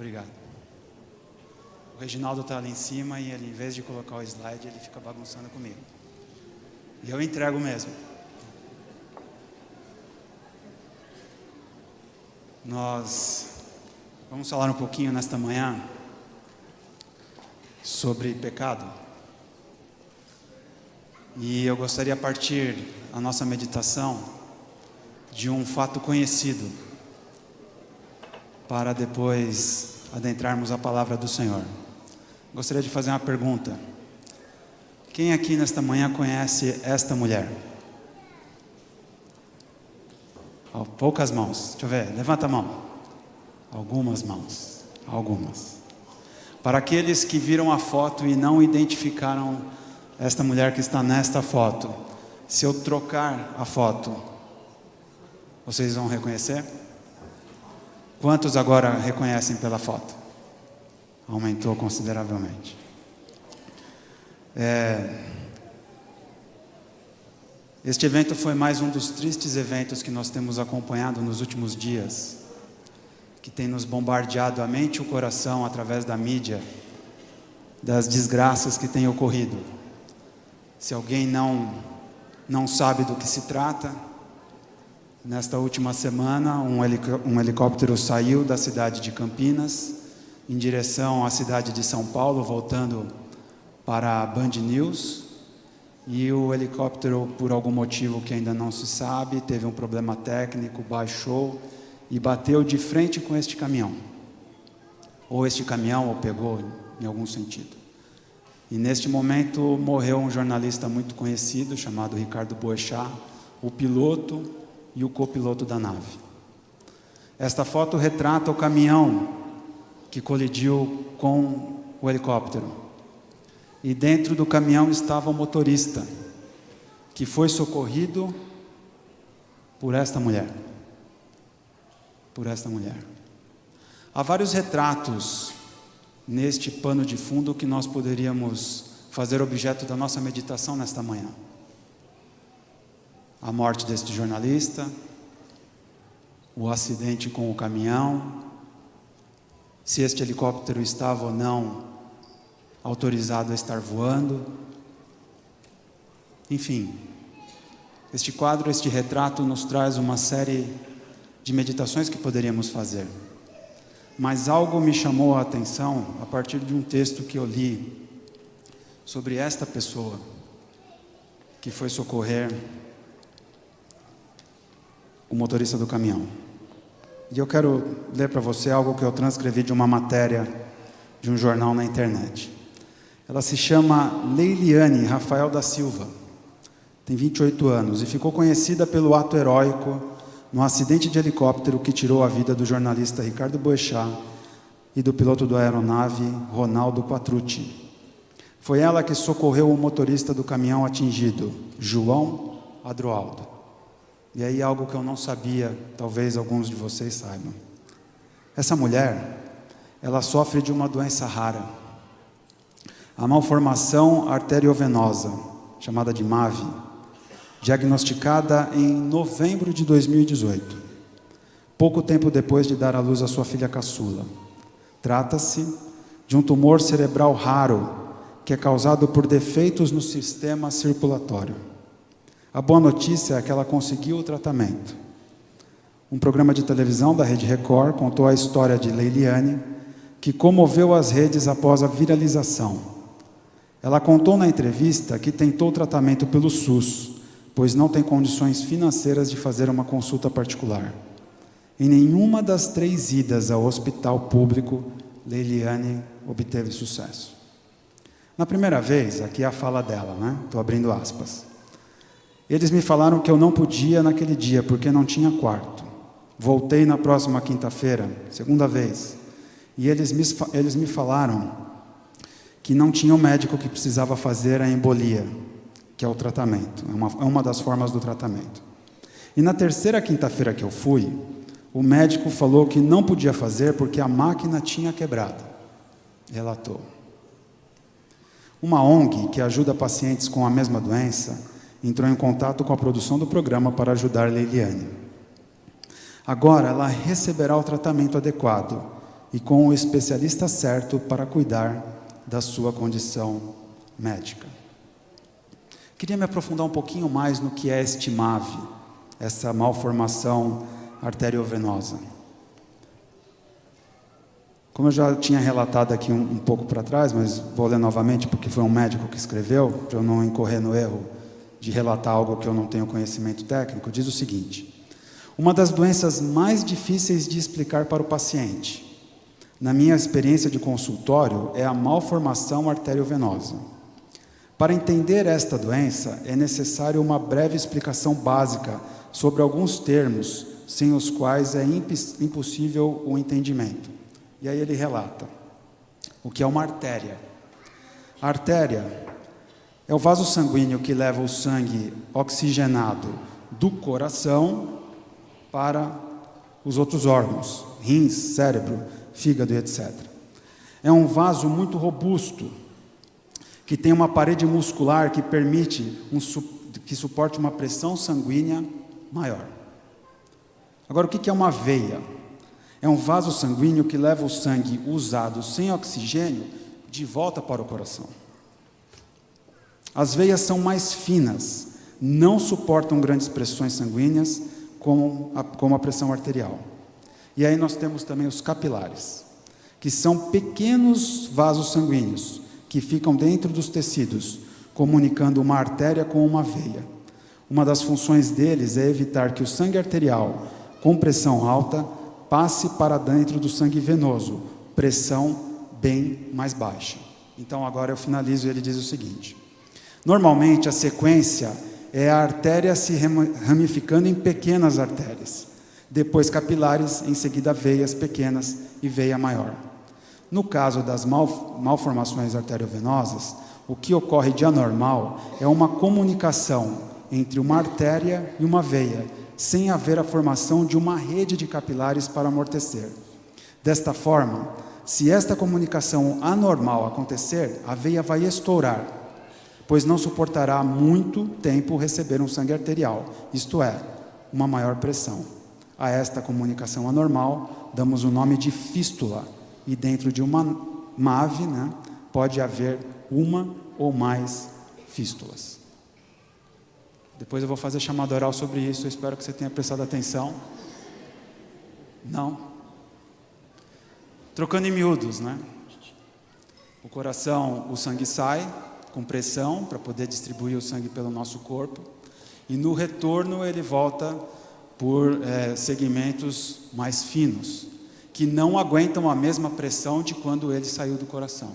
Obrigado. O Reginaldo está ali em cima e ele, em vez de colocar o slide, ele fica bagunçando comigo. E eu entrego mesmo. Nós vamos falar um pouquinho nesta manhã sobre pecado. E eu gostaria, a partir da nossa meditação, de um fato conhecido, para depois adentrarmos a palavra do Senhor. Gostaria de fazer uma pergunta. Quem aqui nesta manhã conhece esta mulher? Oh, poucas mãos. Deixa eu ver, levanta a mão. Algumas mãos. Algumas. Para aqueles que viram a foto e não identificaram esta mulher que está nesta foto, se eu trocar a foto, vocês vão reconhecer? Quantos agora reconhecem pela foto? Aumentou consideravelmente. Este evento foi mais um dos tristes eventos que nós temos acompanhado nos últimos dias, que tem nos bombardeado a mente e o coração através da mídia, das desgraças que têm ocorrido. Se alguém não sabe do que se trata, nesta última semana um helicóptero saiu da cidade de Campinas em direção à cidade de São Paulo, voltando para a Band News, e o helicóptero, por algum motivo que ainda não se sabe, teve um problema técnico, baixou e bateu de frente com este caminhão. Ou este caminhão o pegou em algum sentido. E neste momento morreu um jornalista muito conhecido, chamado Ricardo Boechat, o piloto e o copiloto da nave. Esta foto retrata o caminhão que colidiu com o helicóptero. E dentro do caminhão estava o motorista, que foi socorrido por esta mulher. Por esta mulher. Há vários retratos neste pano de fundo que nós poderíamos fazer objeto da nossa meditação nesta manhã. A morte deste jornalista, o acidente com o caminhão, se este helicóptero estava ou não autorizado a estar voando. Enfim, este quadro, este retrato nos traz uma série de meditações que poderíamos fazer. Mas algo me chamou a atenção a partir de um texto que eu li sobre esta pessoa que foi socorrer o motorista do caminhão. E eu quero ler para você algo que eu transcrevi de uma matéria de um jornal na internet. Ela se chama Leiliane Rafael da Silva, tem 28 anos e ficou conhecida pelo ato heróico no acidente de helicóptero que tirou a vida do jornalista Ricardo Boechat e do piloto da aeronave Ronaldo Quatrucci. Foi ela que socorreu o motorista do caminhão atingido, João Adroaldo. E aí algo que eu não sabia, talvez alguns de vocês saibam. Essa mulher, ela sofre de uma doença rara, a malformação arteriovenosa, chamada de MAVE, diagnosticada em novembro de 2018, pouco tempo depois de dar à luz a sua filha caçula. Trata-se de um tumor cerebral raro, que é causado por defeitos no sistema circulatório. A boa notícia é que ela conseguiu o tratamento. Um programa de televisão da Rede Record contou a história de Leiliane, que comoveu as redes após a viralização. Ela contou na entrevista que tentou o tratamento pelo SUS, pois não tem condições financeiras de fazer uma consulta particular. Em nenhuma das 3 idas ao hospital público, Leiliane obteve sucesso. Na primeira vez, aqui é a fala dela, né? Estou abrindo aspas. Eles me falaram que eu não podia naquele dia, porque não tinha quarto. Voltei na próxima quinta-feira, segunda vez, e eles me falaram que não tinha o médico que precisava fazer a embolia, que é o tratamento, é uma das formas do tratamento. E na terceira quinta-feira que eu fui, o médico falou que não podia fazer porque a máquina tinha quebrado, relatou. Uma ONG que ajuda pacientes com a mesma doença entrou em contato com a produção do programa para ajudar Leiliane. Agora ela receberá o tratamento adequado e com o especialista certo para cuidar da sua condição médica. Queria me aprofundar um pouquinho mais no que é este MAV, essa malformação arteriovenosa. Como eu já tinha relatado aqui um pouco para trás, mas vou ler novamente porque foi um médico que escreveu, para eu não incorrer no erro de relatar algo que eu não tenho conhecimento técnico, diz o seguinte: uma das doenças mais difíceis de explicar para o paciente, na minha experiência de consultório, é a malformação arteriovenosa. Para entender esta doença, é necessário uma breve explicação básica sobre alguns termos, sem os quais é impossível o entendimento. E aí ele relata o que é uma artéria. A artéria é o vaso sanguíneo que leva o sangue oxigenado do coração para os outros órgãos, rins, cérebro, fígado e etc. É um vaso muito robusto, que tem uma parede muscular que permite que suporte uma pressão sanguínea maior. Agora, o que é uma veia? É um vaso sanguíneo que leva o sangue usado sem oxigênio de volta para o coração. As veias são mais finas, não suportam grandes pressões sanguíneas como a pressão arterial. E aí nós temos também os capilares, que são pequenos vasos sanguíneos que ficam dentro dos tecidos, comunicando uma artéria com uma veia. Uma das funções deles é evitar que o sangue arterial, com pressão alta, passe para dentro do sangue venoso, pressão bem mais baixa. Então agora eu finalizo e ele diz o seguinte: normalmente a sequência é a artéria se ramificando em pequenas artérias, depois capilares, em seguida veias pequenas e veia maior. No caso das malformações arteriovenosas, o que ocorre de anormal é uma comunicação entre uma artéria e uma veia, sem haver a formação de uma rede de capilares para amortecer. Desta forma, se esta comunicação anormal acontecer, a veia vai estourar, pois não suportará muito tempo receber um sangue arterial, isto é, uma maior pressão. A esta comunicação anormal damos o nome de fístula, e dentro de uma MAV, pode haver uma ou mais fístulas. Depois eu vou fazer chamada oral sobre isso, eu espero que você tenha prestado atenção. Não. Trocando em miúdos, O coração, o sangue sai com pressão para poder distribuir o sangue pelo nosso corpo, e no retorno ele volta por segmentos mais finos, que não aguentam a mesma pressão de quando ele saiu do coração.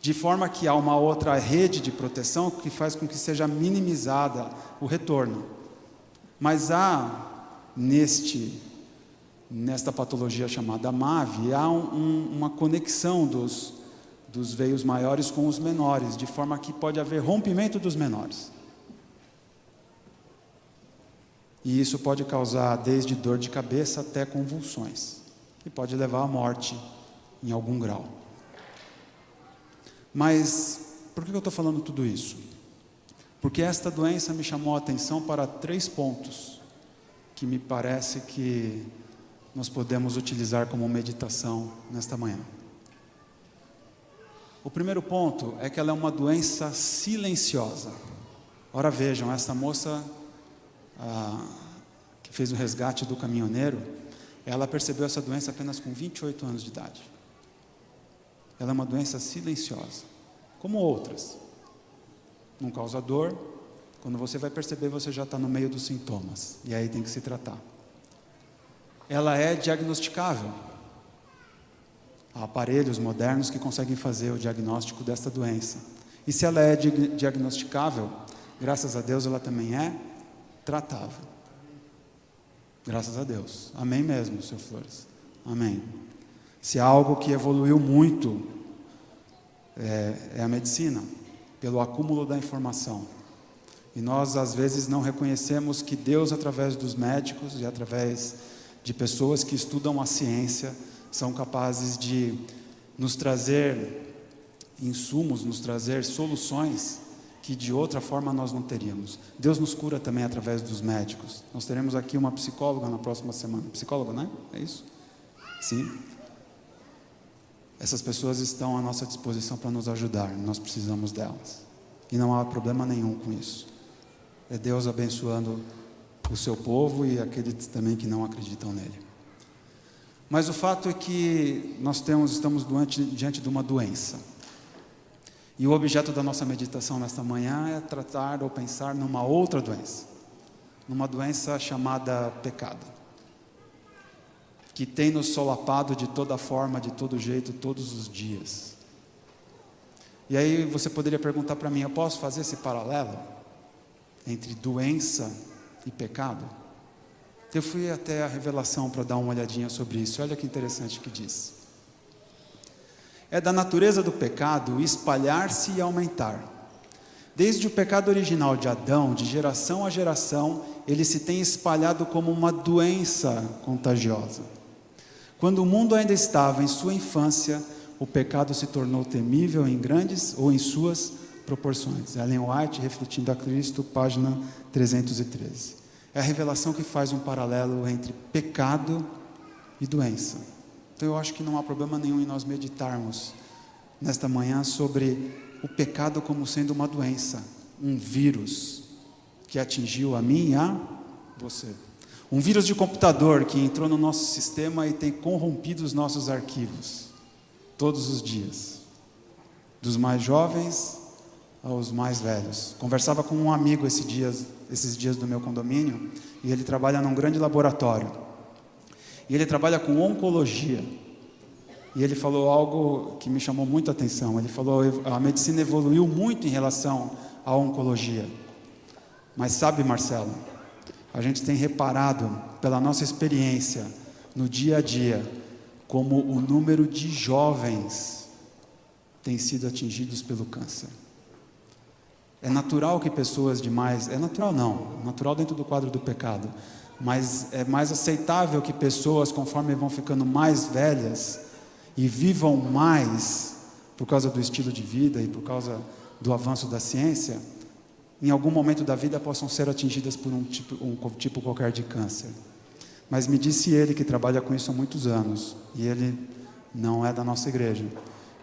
De forma que há uma outra rede de proteção que faz com que seja minimizada o retorno. Mas nesta patologia chamada MAV, há uma conexão dos veios maiores com os menores, de forma que pode haver rompimento dos menores. E isso pode causar desde dor de cabeça até convulsões, que pode levar à morte em algum grau. Mas por que eu estou falando tudo isso? Porque esta doença me chamou a atenção para 3 pontos que me parece que nós podemos utilizar como meditação nesta manhã. O primeiro ponto é que ela é uma doença silenciosa. Ora vejam, esta moça que fez o resgate do caminhoneiro, ela percebeu essa doença apenas com 28 anos de idade. Ela é uma doença silenciosa, como outras. Não causa dor. Quando você vai perceber, você já está no meio dos sintomas, e aí tem que se tratar. Ela é diagnosticável. Há aparelhos modernos que conseguem fazer o diagnóstico desta doença. E se ela é diagnosticável, graças a Deus ela também é tratável. Graças a Deus. Amém mesmo, seu Flores. Amém. Se há algo que evoluiu muito, é a medicina, pelo acúmulo da informação. E nós, às vezes, não reconhecemos que Deus, através dos médicos e através de pessoas que estudam a ciência, são capazes de nos trazer insumos, nos trazer soluções que de outra forma nós não teríamos. Deus nos cura também através dos médicos. Nós teremos aqui uma psicóloga na próxima semana. Psicóloga, né? É isso? Sim. essas pessoas estão à nossa disposição para nos ajudar, nós precisamos delas. E não há problema nenhum com isso. É Deus abençoando o seu povo e aqueles também que não acreditam nele. Mas o fato é que nós estamos diante de uma doença. E o objeto da nossa meditação nesta manhã é tratar ou pensar numa outra doença. Numa doença chamada pecado. Que tem nos solapado de toda forma, de todo jeito, todos os dias. E aí você poderia perguntar para mim, eu posso fazer esse paralelo entre doença e pecado? Eu fui até a Revelação para dar uma olhadinha sobre isso. Olha que interessante que diz. É da natureza do pecado espalhar-se e aumentar. Desde o pecado original de Adão, de geração a geração, ele se tem espalhado como uma doença contagiosa. Quando o mundo ainda estava em sua infância, o pecado se tornou temível em grandes ou em suas proporções. Ellen White, Refletindo a Cristo, página 313. É a revelação que faz um paralelo entre pecado e doença. Então eu acho que não há problema nenhum em nós meditarmos nesta manhã sobre o pecado como sendo uma doença, um vírus que atingiu a mim e a você. Um vírus de computador que entrou no nosso sistema e tem corrompido os nossos arquivos, todos os dias, dos mais jovens aos mais velhos. Conversava com um amigo esses dias do meu condomínio, e ele trabalha num grande laboratório. E ele trabalha com oncologia. E ele falou algo que me chamou muito a atenção. Ele falou, a medicina evoluiu muito em relação à oncologia. Mas sabe, Marcelo, a gente tem reparado, pela nossa experiência, no dia a dia, como o número de jovens tem sido atingidos pelo câncer. É natural que pessoas demais, é natural não, natural dentro do quadro do pecado, mas é mais aceitável que pessoas, conforme vão ficando mais velhas e vivam mais, por causa do estilo de vida e por causa do avanço da ciência, em algum momento da vida possam ser atingidas por um tipo qualquer de câncer. Mas me disse ele, que trabalha com isso há muitos anos, e ele não é da nossa igreja,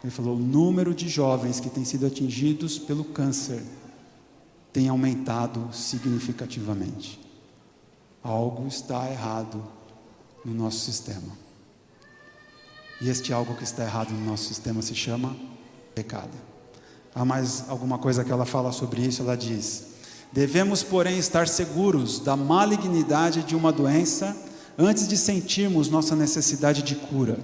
ele falou, o número de jovens que têm sido atingidos pelo câncer tem aumentado significativamente. Algo está errado no nosso sistema. E este algo que está errado no nosso sistema se chama pecado. Há mais alguma coisa que ela fala sobre isso, ela diz: devemos, porém, estar seguros da malignidade de uma doença antes de sentirmos nossa necessidade de cura.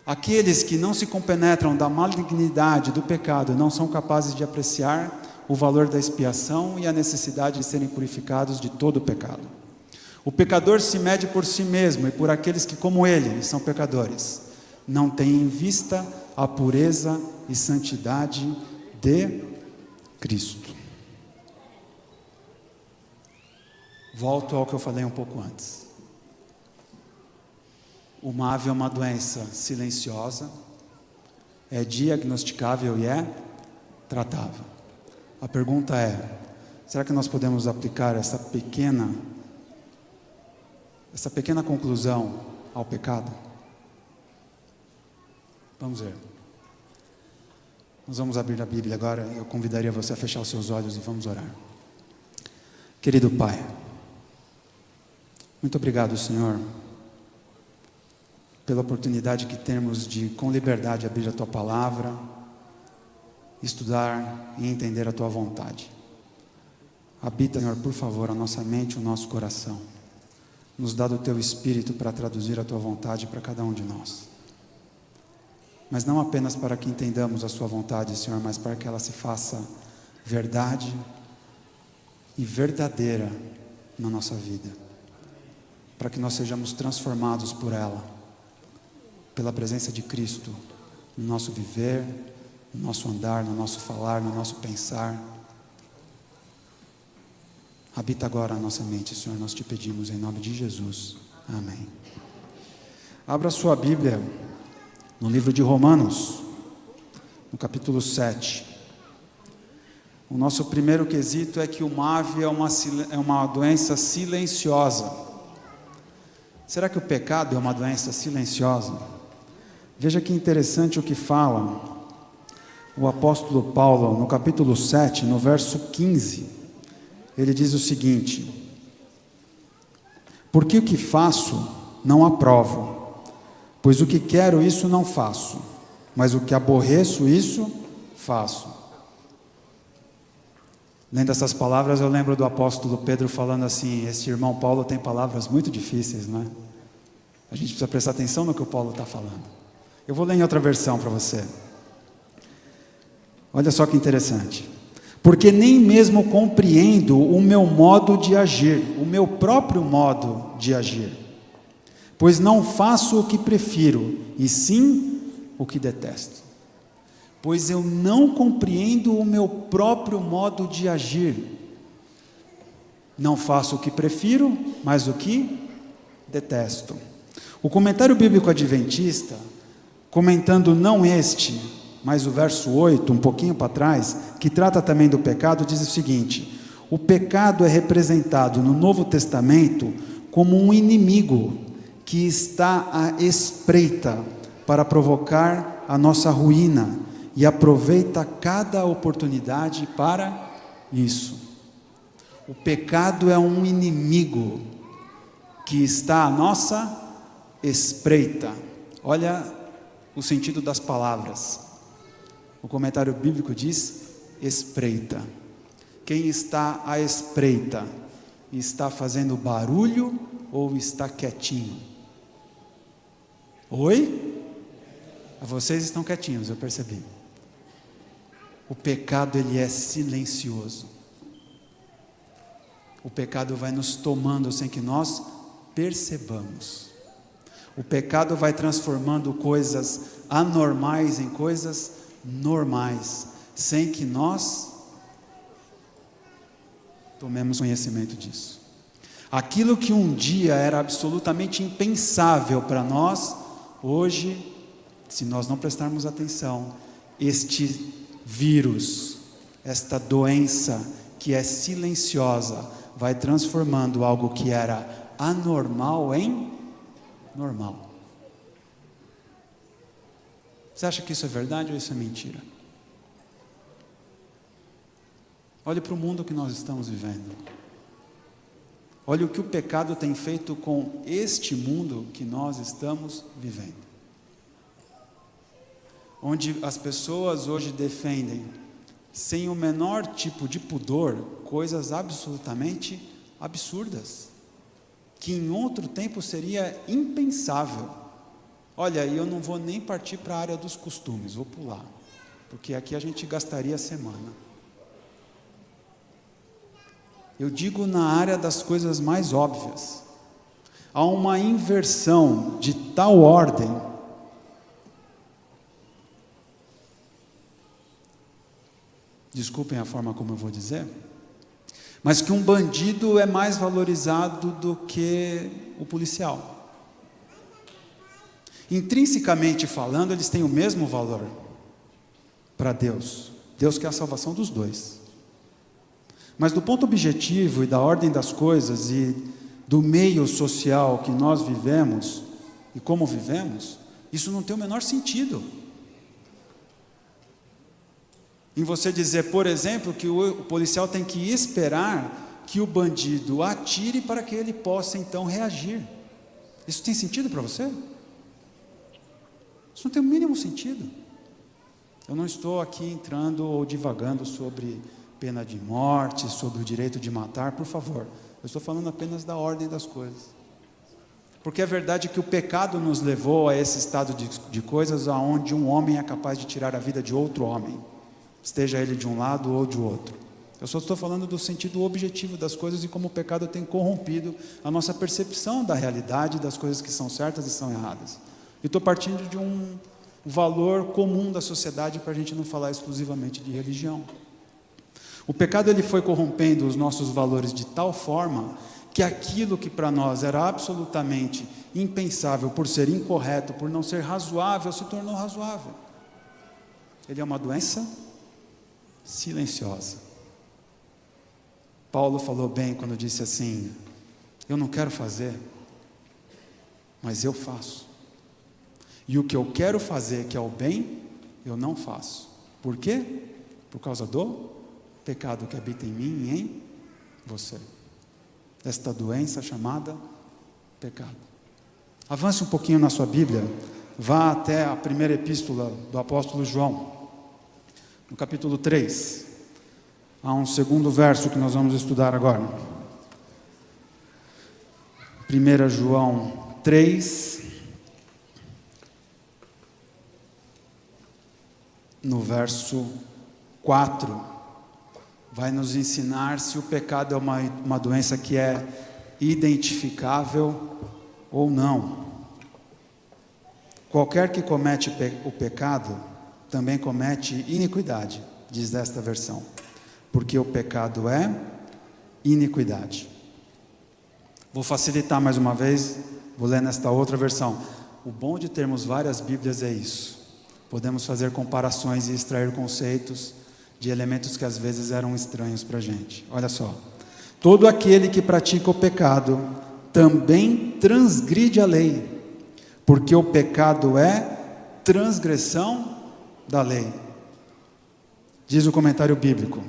Aqueles que não se compenetram da malignidade do pecado não são capazes de apreciar o valor da expiação e a necessidade de serem purificados de todo o pecado. O pecador se mede por si mesmo e por aqueles que, como ele, são pecadores. Não têm em vista a pureza e santidade de Cristo. Volto ao que eu falei um pouco antes. O MAV é uma doença silenciosa, é diagnosticável e é tratável. A pergunta é, será que nós podemos aplicar essa pequena conclusão ao pecado? Vamos ver. Nós vamos abrir a Bíblia agora. Eu convidaria você a fechar os seus olhos e vamos orar. Querido Pai, muito obrigado, Senhor, pela oportunidade que temos de, com liberdade, abrir a Tua Palavra, estudar e entender a Tua vontade. Habita, Senhor, por favor, a nossa mente e o nosso coração. Nos dá do Teu Espírito para traduzir a Tua vontade para cada um de nós. Mas não apenas para que entendamos a Sua vontade, Senhor, mas para que ela se faça verdade e verdadeira na nossa vida. Para que nós sejamos transformados por ela, pela presença de Cristo, no nosso viver, no nosso andar, no nosso falar, no nosso pensar. Habita agora a nossa mente, Senhor, nós te pedimos em nome de Jesus. Amém. Abra sua Bíblia no livro de Romanos, no capítulo 7. O nosso primeiro quesito é que o MAV é uma doença silenciosa. Será que o pecado é uma doença silenciosa? Veja que interessante o que fala o apóstolo Paulo no capítulo 7, no verso 15. Ele diz o seguinte: porque o que faço não aprovo, pois o que quero isso não faço, mas o que aborreço isso faço. Lendo essas palavras, eu lembro do apóstolo Pedro falando assim: esse irmão Paulo tem palavras muito difíceis, não é? A gente precisa prestar atenção no que o Paulo está falando. Eu vou ler em outra versão para você. Olha só que interessante. Porque nem mesmo compreendo o meu modo de agir, o meu próprio modo de agir. Pois não faço o que prefiro, e sim o que detesto. Pois eu não compreendo o meu próprio modo de agir. Não faço o que prefiro, mas o que detesto. O comentário bíblico adventista, comentando não este, mas o verso 8, um pouquinho para trás, que trata também do pecado, diz o seguinte: o pecado é representado no Novo Testamento como um inimigo que está à espreita para provocar a nossa ruína e aproveita cada oportunidade para isso. O pecado é um inimigo que está à nossa espreita. Olha o sentido das palavras. O comentário bíblico diz espreita. Quem está à espreita está fazendo barulho ou está quietinho? Oi? Vocês estão quietinhos, eu percebi. O pecado, ele é silencioso. O pecado vai nos tomando sem que nós percebamos. O pecado vai transformando coisas anormais em coisas normais, sem que nós tomemos conhecimento disso. Aquilo que um dia era absolutamente impensável para nós, hoje, se nós não prestarmos atenção, este vírus, esta doença que é silenciosa, vai transformando algo que era anormal em normal. Você acha que isso é verdade ou isso é mentira? Olhe para o mundo que nós estamos vivendo. Olhe o que o pecado tem feito com este mundo que nós estamos vivendo. Onde as pessoas hoje defendem, sem o menor tipo de pudor, coisas absolutamente absurdas, que em outro tempo seria impensável. Olha, eu não vou nem partir para a área dos costumes, vou pular, porque aqui a gente gastaria a semana. Eu digo na área das coisas mais óbvias. Há uma inversão de tal ordem desculpem a forma como eu vou dizer, mas que um bandido é mais valorizado do que o policial. Intrinsecamente falando, eles têm o mesmo valor para Deus. Deus quer a salvação dos dois. Mas do ponto objetivo e da ordem das coisas e do meio social que nós vivemos e como vivemos, isso não tem o menor sentido. Em você dizer, por exemplo, que o policial tem que esperar que o bandido atire para que ele possa então reagir. Isso tem sentido para você? Isso não tem o mínimo sentido. Eu não estou aqui entrando ou divagando sobre pena de morte, sobre o direito de matar, por favor. Eu estou falando apenas da ordem das coisas. Porque é verdade que o pecado nos levou a esse estado de coisas onde um homem é capaz de tirar a vida de outro homem, esteja ele de um lado ou de outro. Eu só estou falando do sentido objetivo das coisas e como o pecado tem corrompido a nossa percepção da realidade, das coisas que são certas e são erradas. E estou partindo de um valor comum da sociedade para a gente não falar exclusivamente de religião. O pecado ele foi corrompendo os nossos valores de tal forma que aquilo que para nós era absolutamente impensável por ser incorreto, por não ser razoável, se tornou razoável. Ele é uma doença silenciosa. Paulo falou bem quando disse assim: eu não quero fazer, mas eu faço. E o que eu quero fazer, que é o bem, eu não faço. Por quê? Por causa do pecado que habita em mim e em você. Esta doença chamada pecado. Avance um pouquinho na sua Bíblia. Vá até a primeira epístola do apóstolo João. No capítulo 3. Há um segundo verso que nós vamos estudar agora. 1 João 3, no verso 4, vai nos ensinar se o pecado é uma doença que é identificável ou não. Qualquer que comete o pecado, também comete iniquidade, diz esta versão, porque o pecado é iniquidade. Vou facilitar mais uma vez, vou ler nesta outra versão. O bom de termos várias Bíblias é isso. Podemos fazer comparações e extrair conceitos de elementos que às vezes eram estranhos para a gente. Olha só. Todo aquele que pratica o pecado também transgride a lei, porque o pecado é transgressão da lei. Diz o comentário bíblico.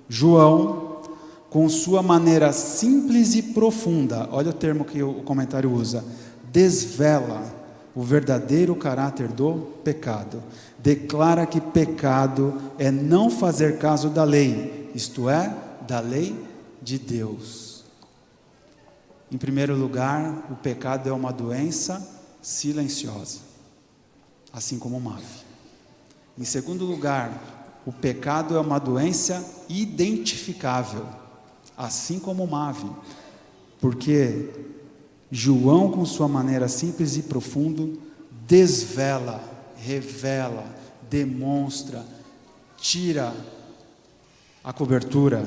João, com sua maneira simples e profunda, olha o termo que o comentário usa, desvela o verdadeiro caráter do pecado. Declara que pecado é não fazer caso da lei, isto é, da lei de Deus. Em primeiro lugar, o pecado é uma doença silenciosa, assim como o MAV. Em segundo lugar, o pecado é uma doença identificável, assim como o MAV, porque João, com sua maneira simples e profunda, desvela, revela, demonstra, tira a cobertura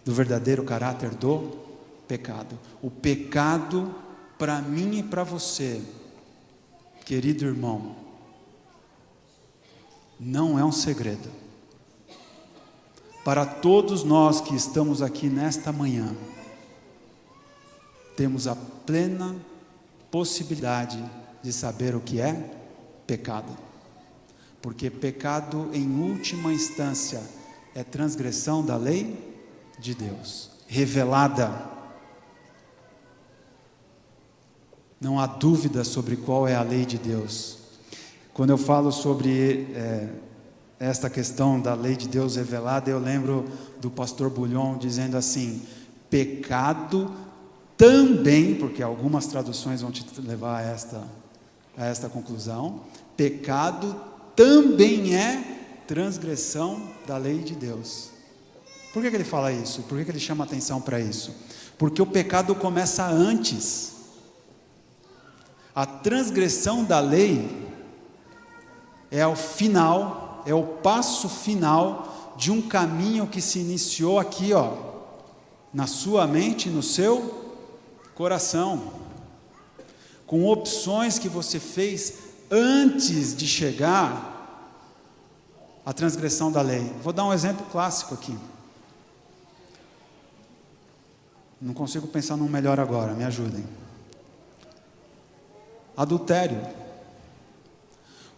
do verdadeiro caráter do pecado. O pecado, para mim e para você, querido irmão, não é um segredo. Para todos nós que estamos aqui nesta manhã, temos a plena possibilidade de saber o que é pecado. Porque pecado, em última instância, é transgressão da lei de Deus, revelada. Não há dúvida sobre qual é a lei de Deus. Quando eu falo sobre esta questão da lei de Deus revelada, eu lembro do pastor Bulhon dizendo assim: pecado também, porque algumas traduções vão te levar a esta conclusão, pecado também é transgressão da lei de Deus. Por que ele fala isso? Por que ele chama atenção para isso? Porque o pecado começa antes. A transgressão da lei é o final, é o passo final de um caminho que se iniciou aqui, na sua mente, no seu coração, com opções que você fez antes de chegar à transgressão da lei. Vou dar um exemplo clássico aqui. Não consigo pensar num melhor agora, me ajudem. Adultério.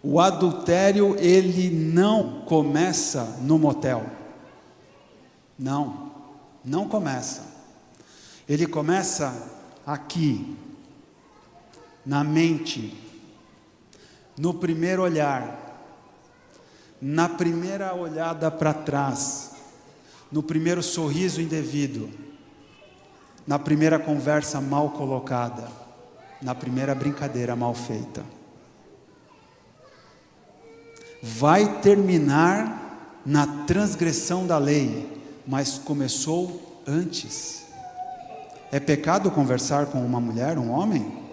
O adultério, ele não começa no motel. Não começa. Ele começa aqui, na mente, no primeiro olhar, na primeira olhada para trás, no primeiro sorriso indevido, na primeira conversa mal colocada, na primeira brincadeira mal feita. Vai terminar na transgressão da lei, mas começou antes. É pecado conversar com uma mulher, um homem?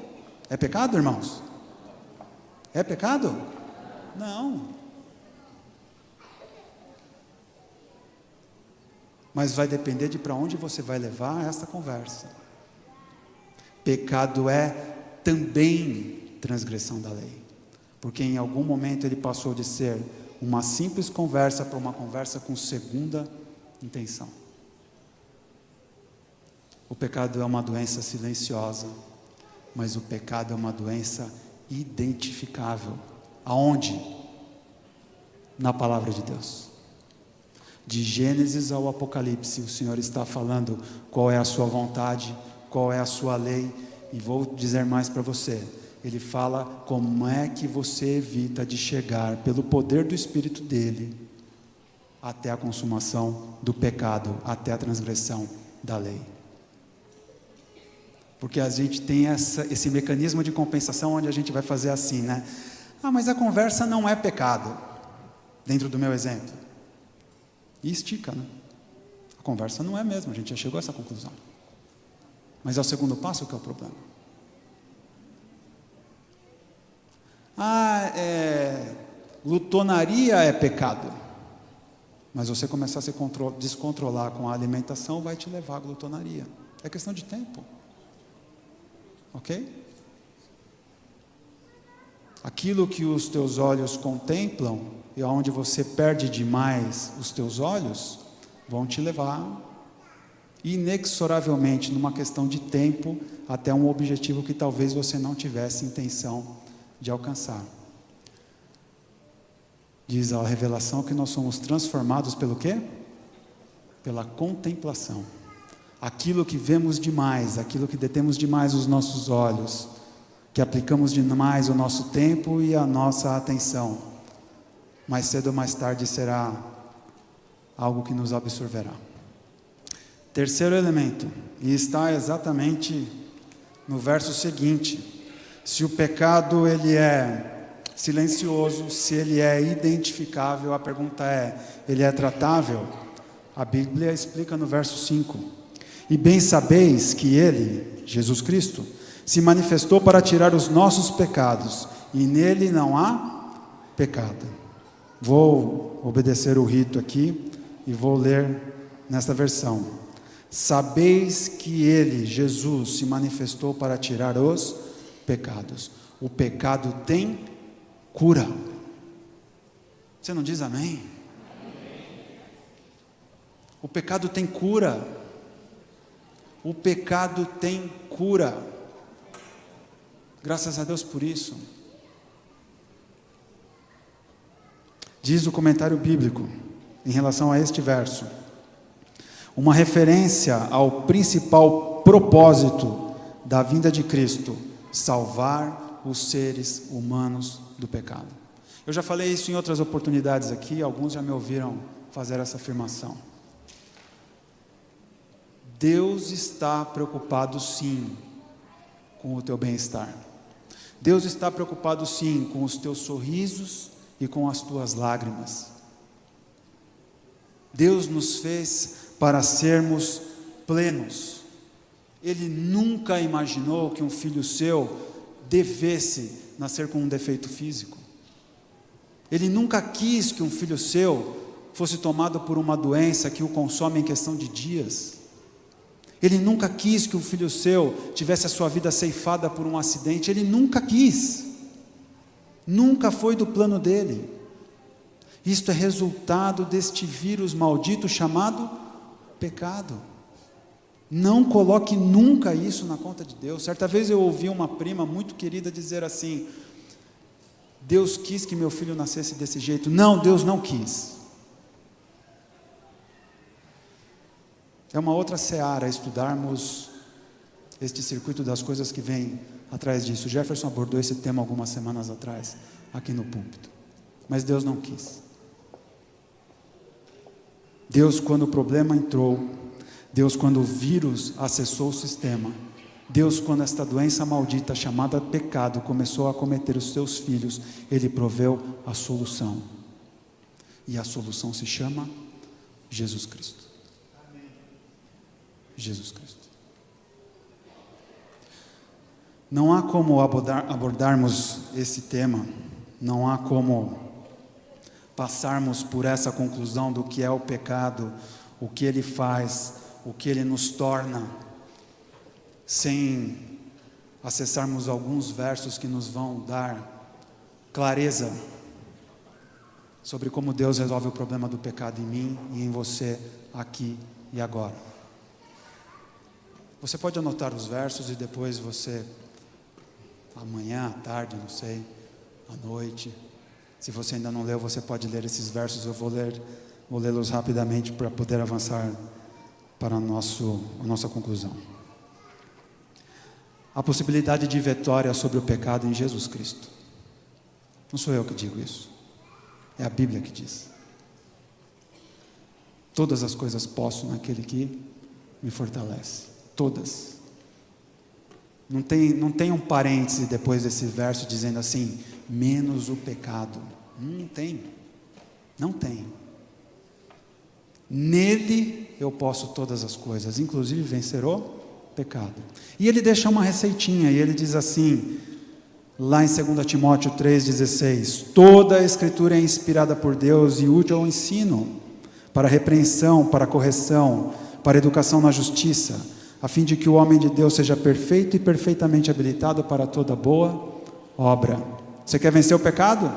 É pecado, irmãos? É pecado? Não. Mas vai depender de para onde você vai levar essa conversa. Pecado é também transgressão da lei, porque em algum momento ele passou de ser uma simples conversa para uma conversa com segunda intenção. O pecado é uma doença silenciosa, mas o pecado é uma doença identificável. Aonde? Na palavra de Deus. De Gênesis ao Apocalipse, o Senhor está falando qual é a sua vontade, qual é a sua lei, e vou dizer mais para você. Ele fala como é que você evita de chegar, pelo poder do Espírito dele, até a consumação do pecado, até a transgressão da lei. Porque a gente tem esse mecanismo de compensação onde a gente vai fazer assim, né? Mas a conversa não é pecado, dentro do meu exemplo. E estica, né? A conversa não é mesmo, a gente já chegou a essa conclusão. Mas é o segundo passo que é o problema. Glutonaria é pecado. Mas você começar a se descontrolar com a alimentação vai te levar à glutonaria. É questão de tempo. Ok? Aquilo que os teus olhos contemplam e onde você perde demais os teus olhos, vão te levar inexoravelmente, numa questão de tempo, até um objetivo que talvez você não tivesse intenção de alcançar. Diz a revelação que nós somos transformados pelo quê? Pela contemplação. Aquilo que vemos demais, aquilo que detemos demais os nossos olhos, que aplicamos demais o nosso tempo e a nossa atenção, mais cedo ou mais tarde será algo que nos absorverá. Terceiro elemento, e está exatamente no verso seguinte: se o pecado ele é silencioso, se ele é identificável, a pergunta é, ele é tratável? A Bíblia explica no verso 5: e bem sabeis que ele, Jesus Cristo, se manifestou para tirar os nossos pecados, e nele não há pecado. Vou obedecer o rito aqui e vou ler nesta versão. Sabeis que ele, Jesus, se manifestou para tirar os pecados. O pecado tem cura. Você não diz amém? O pecado tem cura. O pecado tem cura. Graças a Deus por isso. Diz o comentário bíblico em relação a este verso, uma referência ao principal propósito da vinda de Cristo: salvar os seres humanos do pecado. Eu já falei isso em outras oportunidades aqui, alguns já me ouviram fazer essa afirmação. Deus está preocupado sim com o teu bem-estar. Deus está preocupado sim com os teus sorrisos e com as tuas lágrimas. Deus nos fez para sermos plenos. Ele nunca imaginou que um filho seu devesse nascer com um defeito físico. Ele nunca quis que um filho seu fosse tomado por uma doença que o consome em questão de dias. Ele nunca quis que um filho seu tivesse a sua vida ceifada por um acidente. Ele nunca quis. Nunca foi do plano dele. Isto é resultado deste vírus maldito chamado pecado. Não coloque nunca isso na conta de Deus. Certa vez eu ouvi uma prima muito querida dizer assim: Deus quis que meu filho nascesse desse jeito. Não, Deus não quis. É uma outra seara estudarmos este circuito das coisas que vem atrás disso. Jefferson abordou esse tema algumas semanas atrás, aqui no púlpito. Mas Deus não quis. Deus, quando o problema entrou, Deus, quando o vírus acessou o sistema, Deus, quando esta doença maldita chamada pecado começou a acometer os seus filhos, Ele proveu a solução. E a solução se chama Jesus Cristo. Jesus Cristo. Não há como abordarmos esse tema, não há como passarmos por essa conclusão do que é o pecado, o que ele faz, o que ele nos torna, sem acessarmos alguns versos que nos vão dar clareza sobre como Deus resolve o problema do pecado em mim e em você, aqui e agora. Você pode anotar os versos e depois você amanhã, à tarde, não sei, à noite. Se você ainda não leu, você pode ler esses versos. Eu vou lê-los rapidamente para poder avançar para a nossa conclusão. A possibilidade de vitória sobre o pecado em Jesus Cristo. Não sou eu que digo isso, é a Bíblia que diz. Todas as coisas posso naquele que me fortalece, todas. Não tem um parêntese depois desse verso dizendo assim, menos o pecado. Não tem. Nele eu posso todas as coisas, inclusive vencer o pecado. E ele deixa uma receitinha, e ele diz assim, lá em 2 Timóteo 3,16, toda a escritura é inspirada por Deus e útil ao ensino, para repreensão, para correção, para educação na justiça, a fim de que o homem de Deus seja perfeito e perfeitamente habilitado para toda boa obra. Você quer vencer o pecado?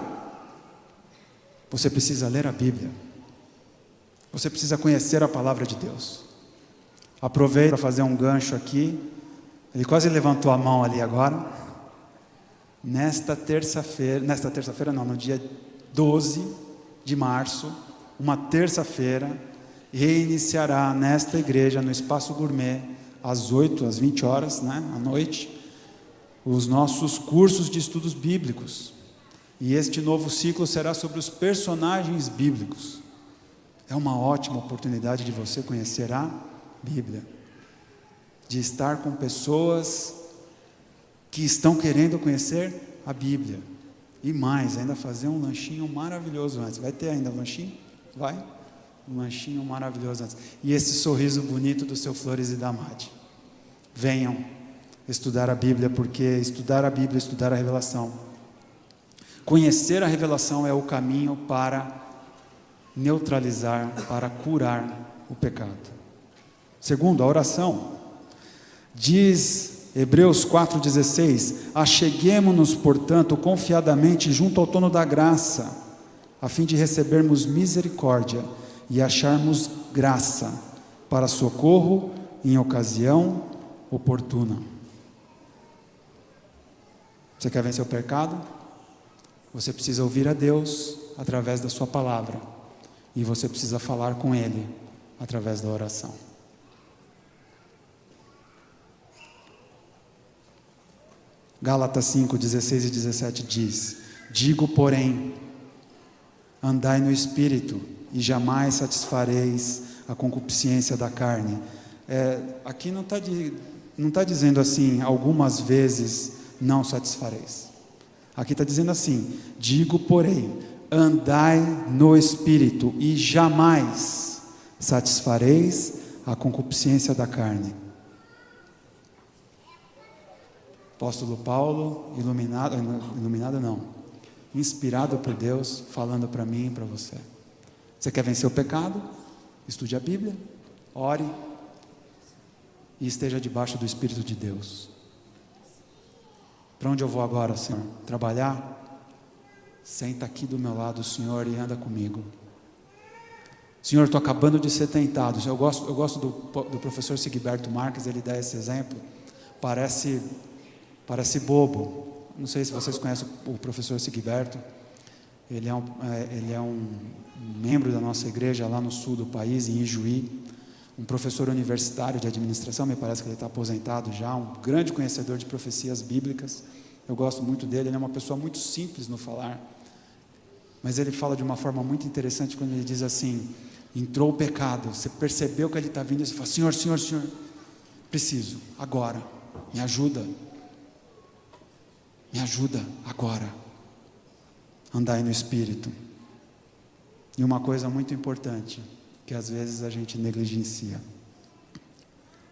Você precisa ler a Bíblia. Você precisa conhecer a palavra de Deus. Aproveito para fazer um gancho aqui. Ele quase levantou a mão ali agora. Nesta terça-feira não, no dia 12 de março, uma terça-feira, reiniciará nesta igreja, no Espaço Gourmet, às 20 horas, à noite, os nossos cursos de estudos bíblicos. E este novo ciclo será sobre os personagens bíblicos. É uma ótima oportunidade de você conhecer a Bíblia, de estar com pessoas que estão querendo conhecer a Bíblia. E mais, ainda fazer um lanchinho maravilhoso antes. Vai ter ainda um lanchinho? Vai? Um lanchinho maravilhoso antes. E esse sorriso bonito do seu Flores e da Madi. Venham estudar a Bíblia, porque estudar a Bíblia, estudar a revelação. Conhecer a revelação é o caminho para neutralizar, para curar o pecado. Segundo, a oração. Diz Hebreus 4,16, acheguemo-nos, portanto, confiadamente junto ao trono da graça, a fim de recebermos misericórdia e acharmos graça para socorro em ocasião oportuna. Você quer vencer o pecado? Você precisa ouvir a Deus através da sua palavra, e você precisa falar com Ele através da oração. Gálatas 5, 16 e 17 diz, digo porém, andai no Espírito, e jamais satisfareis a concupiscência da carne. Aqui não está dizendo assim, algumas vezes não satisfareis. Aqui está dizendo assim, digo porém, andai no Espírito, e jamais satisfareis a concupiscência da carne. Apóstolo Paulo, inspirado por Deus, falando para mim e para você. Você quer vencer o pecado? Estude a Bíblia, ore e esteja debaixo do Espírito de Deus. Para onde eu vou agora, Senhor? Trabalhar? Senta aqui do meu lado, Senhor, e anda comigo. Senhor, estou acabando de ser tentado. Eu gosto do professor Sigberto Marques, ele dá esse exemplo. Parece bobo. Não sei se vocês conhecem o professor Sigberto. Ele é um membro da nossa igreja lá no sul do país, em Ijuí. Um professor universitário de administração, me parece que ele está aposentado já. Um grande conhecedor de profecias bíblicas. Eu gosto muito dele. Ele é uma pessoa muito simples no falar. Mas ele fala de uma forma muito interessante quando ele diz assim, entrou o pecado, você percebeu que ele está vindo, e você fala, Senhor, preciso, agora, me ajuda agora, andai no Espírito. E uma coisa muito importante, que às vezes a gente negligencia,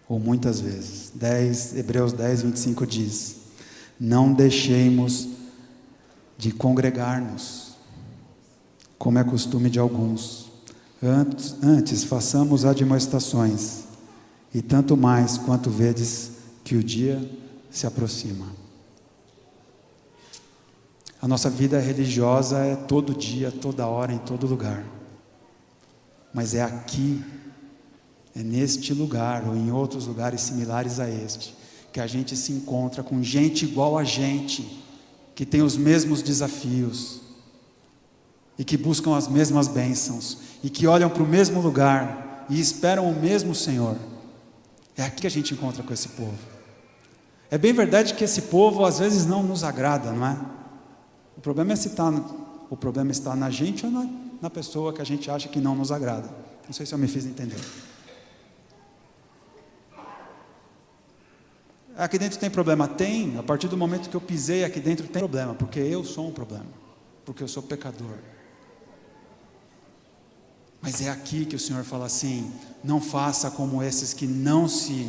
ou muitas vezes, Hebreus 10, 25 diz, não deixemos de congregar-nos, como é costume de alguns, antes façamos admoestações, e tanto mais quanto vedes que o dia se aproxima. A nossa vida religiosa é todo dia, toda hora, em todo lugar. Mas é aqui, é neste lugar, ou em outros lugares similares a este, que a gente se encontra com gente igual a gente, que tem os mesmos desafios, e que buscam as mesmas bênçãos, e que olham para o mesmo lugar, e esperam o mesmo Senhor. É aqui que a gente encontra com esse povo. É bem verdade que esse povo às vezes não nos agrada, não é? O problema está na gente ou na pessoa que a gente acha que não nos agrada. Não sei se eu me fiz entender. Aqui dentro tem problema? Tem. A partir do momento que eu pisei aqui dentro tem problema, porque eu sou um problema, porque eu sou pecador. Mas é aqui que o Senhor fala assim: não faça como esses que não se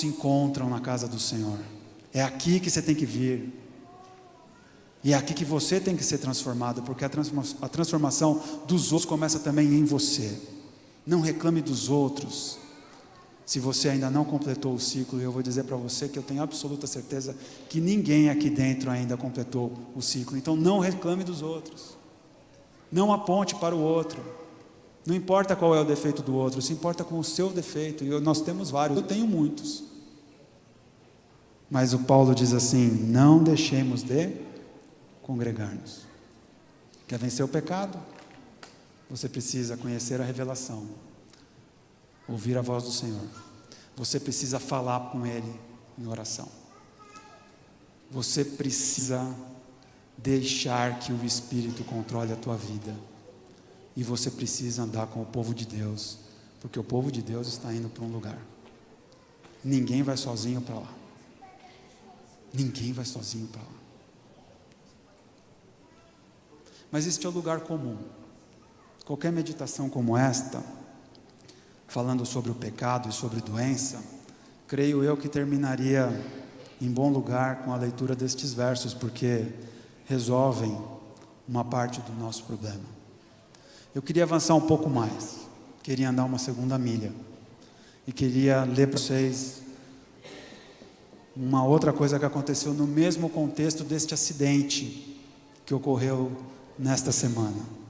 encontram na casa do Senhor. É aqui que você tem que vir. E é aqui que você tem que ser transformado, porque a transformação dos outros começa também em você. Não reclame dos outros. Se você ainda não completou o ciclo, eu vou dizer para você que eu tenho absoluta certeza que ninguém aqui dentro ainda completou o ciclo. Então não reclame dos outros. Não aponte para o outro. Não importa qual é o defeito do outro, se importa com o seu defeito. E nós temos vários, eu tenho muitos. Mas o Paulo diz assim: não deixemos de congregar-nos. Quer vencer o pecado? Você precisa conhecer a revelação, ouvir a voz do Senhor. Você precisa falar com Ele em oração. Você precisa deixar que o Espírito controle a tua vida. E você precisa andar com o povo de Deus, porque o povo de Deus está indo para um lugar. Ninguém vai sozinho para lá. Ninguém vai sozinho para lá. Mas este é o lugar comum. Qualquer meditação como esta, falando sobre o pecado e sobre doença, creio eu que terminaria em bom lugar com a leitura destes versos, porque resolvem uma parte do nosso problema. Eu queria avançar um pouco mais, queria andar uma segunda milha, e queria ler para vocês uma outra coisa que aconteceu no mesmo contexto deste acidente que ocorreu nesta semana.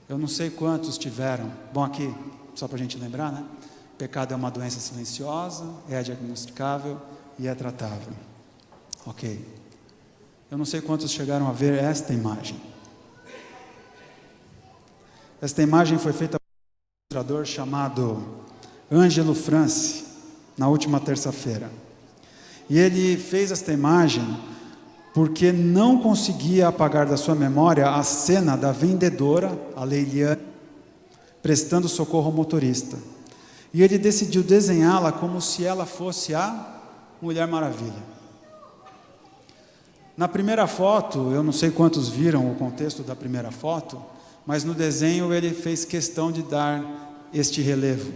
Eu não sei quantos tiveram, bom, aqui, só para a gente lembrar, né? Pecado é uma doença silenciosa, é diagnosticável e é tratável. Ok. Eu não sei quantos chegaram a ver esta imagem. Esta imagem foi feita por um ilustrador chamado Ângelo France, na última terça-feira. E ele fez esta imagem porque não conseguia apagar da sua memória a cena da vendedora, a Leiliane, prestando socorro ao motorista. E ele decidiu desenhá-la como se ela fosse a Mulher Maravilha. Na primeira foto, eu não sei quantos viram o contexto da primeira foto, mas no desenho ele fez questão de dar este relevo.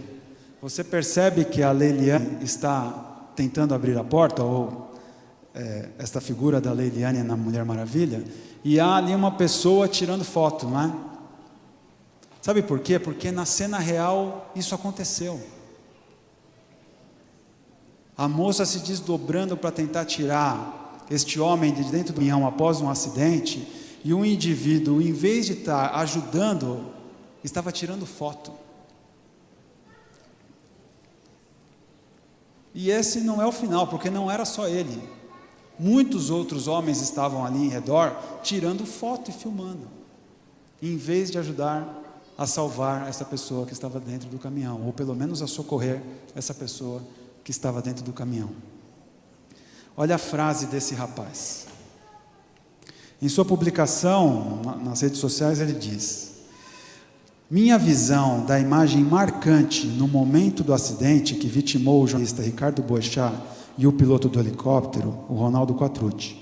Você percebe que a Leiliane está tentando abrir a porta, ou esta figura da Leiliane na Mulher Maravilha, e há ali uma pessoa tirando foto, não é? Sabe por quê? Porque na cena real isso aconteceu. A moça se desdobrando para tentar tirar este homem de dentro do caminhão após um acidente, e um indivíduo, em vez de estar ajudando, estava tirando foto. E esse não é o final, porque não era só ele. Muitos outros homens estavam ali em redor, tirando foto e filmando, em vez de ajudar a salvar essa pessoa que estava dentro do caminhão, ou pelo menos a socorrer essa pessoa que estava dentro do caminhão. Olha a frase desse rapaz. Em sua publicação nas redes sociais ele diz: minha visão da imagem marcante no momento do acidente que vitimou o jornalista Ricardo Boechat e o piloto do helicóptero, o Ronaldo Quatrucci.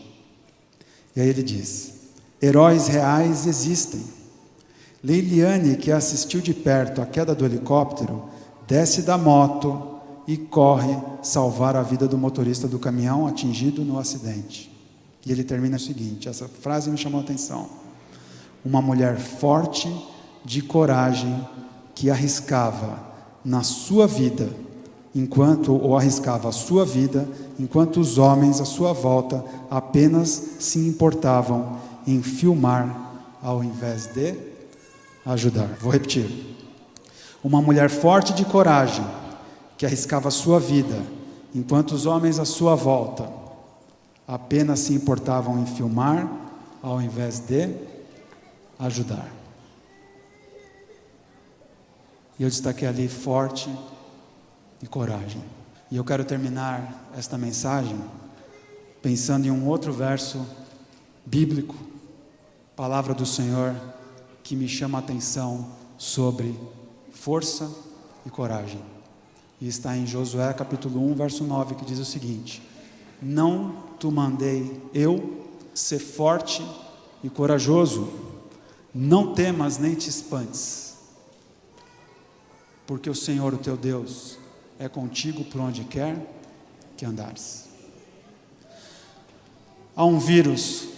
E aí ele diz: heróis reais existem. Leiliane, que assistiu de perto a queda do helicóptero, desce da moto e corre salvar a vida do motorista do caminhão atingido no acidente. E ele termina o seguinte, essa frase me chamou a atenção: uma mulher forte, de coragem, que arriscava na sua vida, arriscava a sua vida, enquanto os homens à sua volta apenas se importavam em filmar ao invés de ajudar. Vou repetir: uma mulher forte de coragem, que arriscava a sua vida, enquanto os homens à sua volta apenas se importavam em filmar, ao invés de ajudar. E eu destaquei ali forte e coragem. E eu quero terminar esta mensagem pensando em um outro verso bíblico, palavra do Senhor, que me chama a atenção sobre força e coragem. E está em Josué capítulo 1, verso 9, que diz o seguinte: não te mandei eu ser forte e corajoso, não temas nem te espantes, porque o Senhor, o teu Deus, é contigo por onde quer que andares. Há um vírus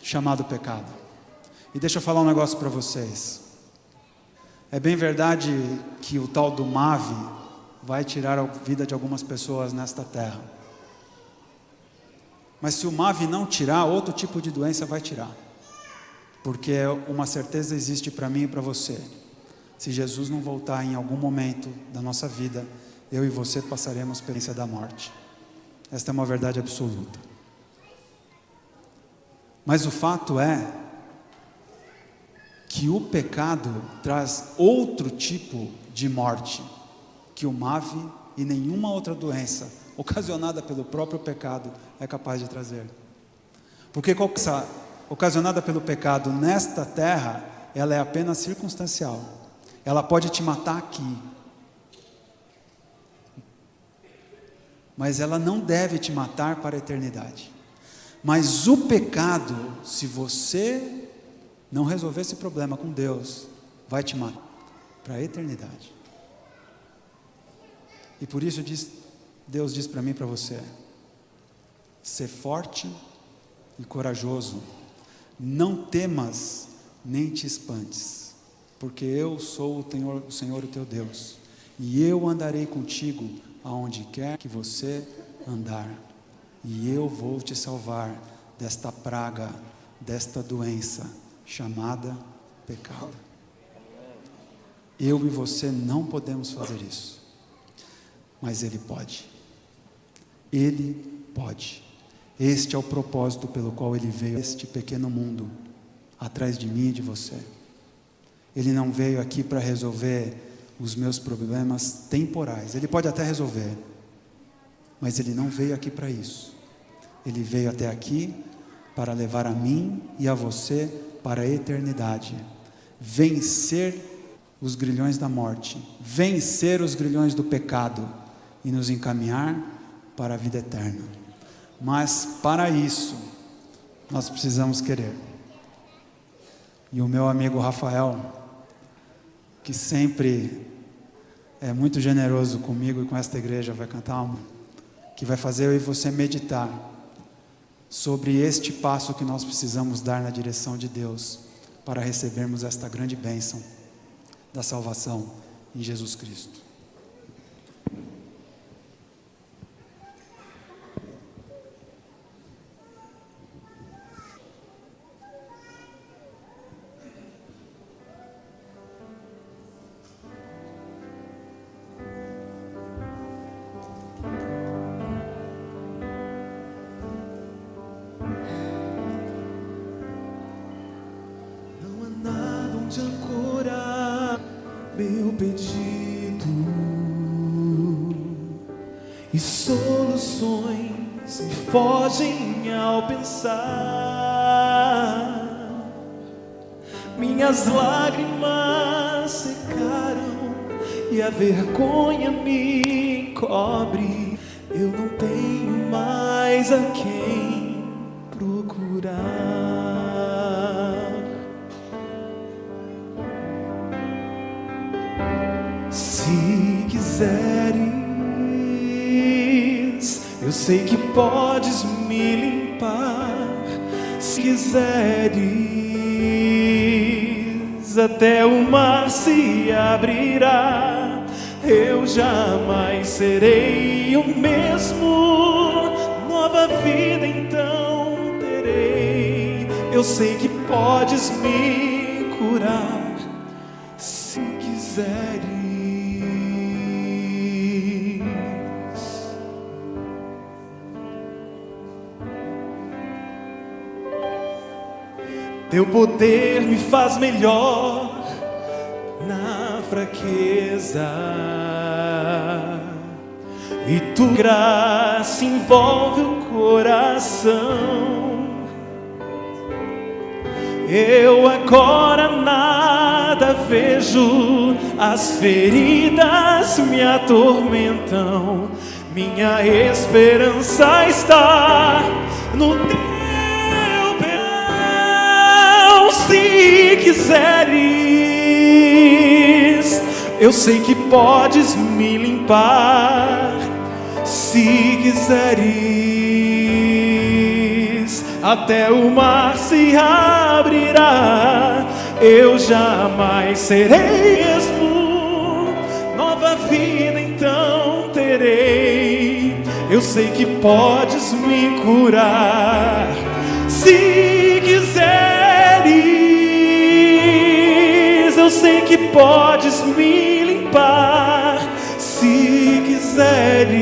chamado pecado. E deixa eu falar um negócio para vocês. É bem verdade que o tal do MAVE vai tirar a vida de algumas pessoas nesta terra. Mas se o MAVE não tirar, outro tipo de doença vai tirar. Porque uma certeza existe para mim e para você. Se Jesus não voltar em algum momento da nossa vida, eu e você passaremos pela experiência da morte. Esta é uma verdade absoluta. Mas o fato é que o pecado traz outro tipo de morte que o MAVE e nenhuma outra doença ocasionada pelo próprio pecado é capaz de trazer. Porque essa ocasionada pelo pecado nesta terra, ela é apenas circunstancial. Ela pode te matar aqui, mas ela não deve te matar para a eternidade. Mas o pecado, se você não resolver esse problema com Deus, vai te matar para a eternidade. E por isso Deus diz para mim e para você: ser forte e corajoso, não temas nem te espantes, porque eu sou o Senhor o teu Deus, e eu andarei contigo aonde quer que você andar, e eu vou te salvar desta praga, desta doença chamada pecado. Eu e você não podemos fazer isso, mas Ele pode. Ele pode. Este é o propósito pelo qual Ele veio a este pequeno mundo, atrás de mim e de você. Ele não veio aqui para resolver os meus problemas temporais. Ele pode até resolver, mas Ele não veio aqui para isso. Ele veio até aqui para levar a mim e a você para a eternidade, vencer os grilhões da morte, vencer os grilhões do pecado e nos encaminhar para a vida eterna. Mas para isso nós precisamos querer. E o meu amigo Rafael, que sempre é muito generoso comigo e com esta igreja, vai cantar uma que vai fazer eu e você meditar sobre este passo que nós precisamos dar na direção de Deus para recebermos esta grande bênção da salvação em Jesus Cristo. De ancorar meu pedido e soluções me fogem ao pensar. Minhas lágrimas secaram e a vergonha me cobre. Eu não tenho mais a quem procurar. Se quiseres, eu sei que podes me limpar. Se quiseres, até o mar se abrirá. Eu jamais serei o mesmo, nova vida então terei. Eu sei que podes me curar, se quiseres. Teu poder me faz melhor na fraqueza, e tua graça envolve o coração. Eu agora nada vejo, as feridas me atormentam. Minha esperança está no teu perdão. Se quiseres, eu sei que podes me limpar. Se quiseres, até o mar se abrirá. Eu jamais serei mesmo, nova vida então terei. Eu sei que podes me curar. Se quiseres, eu sei que podes me limpar. Se quiseres,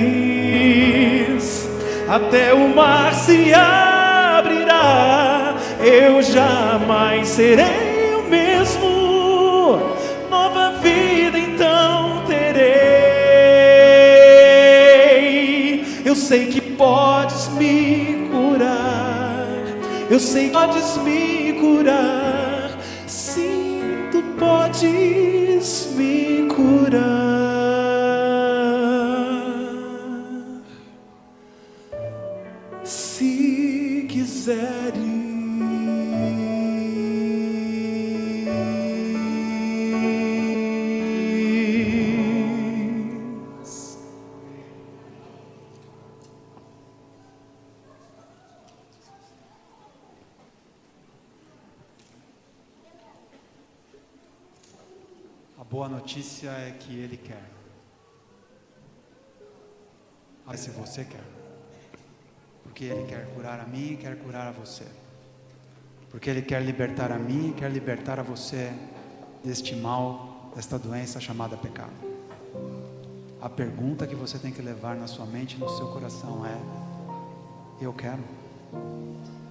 até o mar se abrirá. Eu jamais serei o mesmo, nova vida então terei. Eu sei que podes me curar. Eu sei que podes me curar. Sim, tu podes me curar. Se quiseres. A boa notícia é que Ele quer. Mas se você quer. Porque Ele quer curar a mim e quer curar a você. Porque Ele quer libertar a mim e quer libertar a você deste mal, desta doença chamada pecado. A pergunta que você tem que levar na sua mente e no seu coração é: eu quero?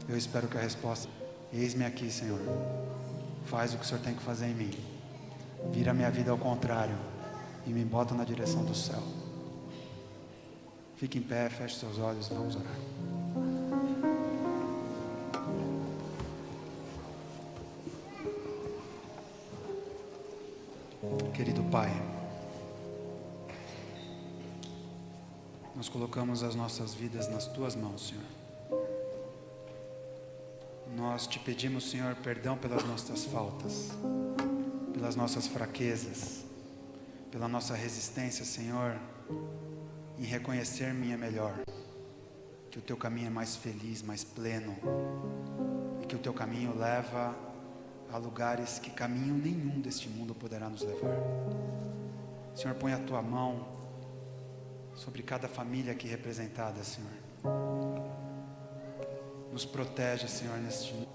Eu espero que a resposta: eis-me aqui, Senhor. Faz o que o Senhor tem que fazer em mim. Vira minha vida ao contrário e me bota na direção do céu. Fique em pé, feche seus olhos, vamos orar. Querido Pai, nós colocamos as nossas vidas nas Tuas mãos, Senhor. Nós te pedimos, Senhor, perdão pelas nossas faltas, pelas nossas fraquezas, pela nossa resistência, Senhor, em reconhecer minha melhor, que o Teu caminho é mais feliz, mais pleno, e que o Teu caminho leva a lugares que caminho nenhum deste mundo poderá nos levar. Senhor, põe a Tua mão sobre cada família aqui representada, Senhor. Nos protege, Senhor, neste mundo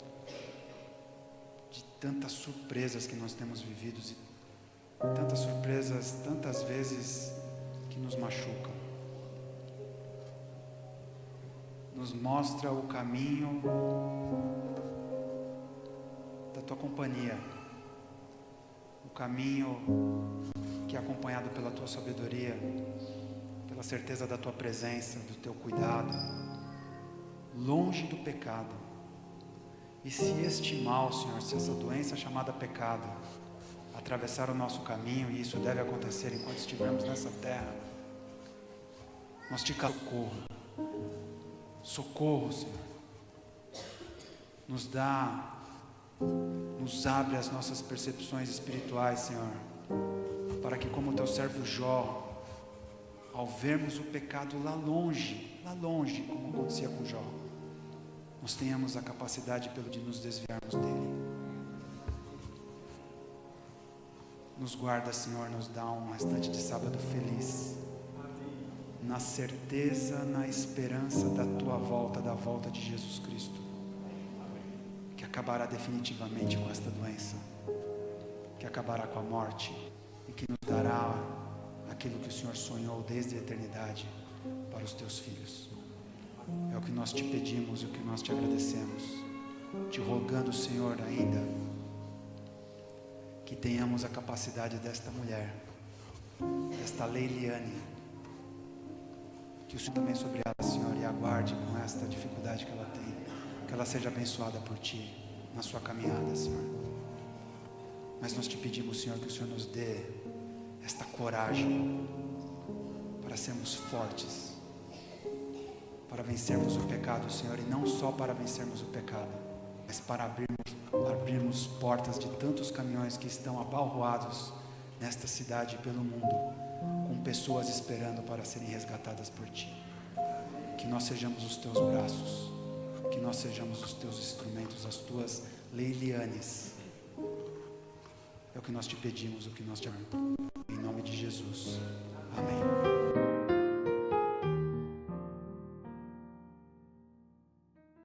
de tantas surpresas que nós temos vivido, e tantas surpresas, tantas vezes que nos machucam. Nos mostra o caminho da Tua companhia, o caminho que é acompanhado pela Tua sabedoria, pela certeza da Tua presença, do Teu cuidado, longe do pecado. E se este mal, Senhor, se essa doença chamada pecado atravessar o nosso caminho, e isso deve acontecer enquanto estivermos nessa terra, nós te socorro. Socorro, Senhor. Nos abre as nossas percepções espirituais, Senhor, para que, como Teu servo Jó, ao vermos o pecado lá longe, como acontecia com Jó, nós tenhamos a capacidade de nos desviarmos dele. Nos guarda, Senhor, nos dá um restante de sábado feliz, na certeza, na esperança da Tua volta, da volta de Jesus Cristo, que acabará definitivamente com esta doença, que acabará com a morte e que nos dará aquilo que o Senhor sonhou desde a eternidade para os Teus filhos. É o que nós te pedimos e o que nós te agradecemos, te rogando, Senhor, ainda que tenhamos a capacidade desta mulher, desta Leiliane, que o Senhor também sobre ela, Senhor, e aguarde com esta dificuldade que ela tem, que ela seja abençoada por Ti na sua caminhada, Senhor. Mas nós te pedimos, Senhor, que o Senhor nos dê esta coragem para sermos fortes, para vencermos o pecado, Senhor, e não só para vencermos o pecado, mas para abrirmos portas de tantos caminhões que estão abalroados nesta cidade e pelo mundo, com pessoas esperando para serem resgatadas por Ti. Que nós sejamos os Teus braços, que nós sejamos os Teus instrumentos, as Tuas Leilianes. É o que nós te pedimos, o que nós te amamos. Em nome de Jesus. Amém.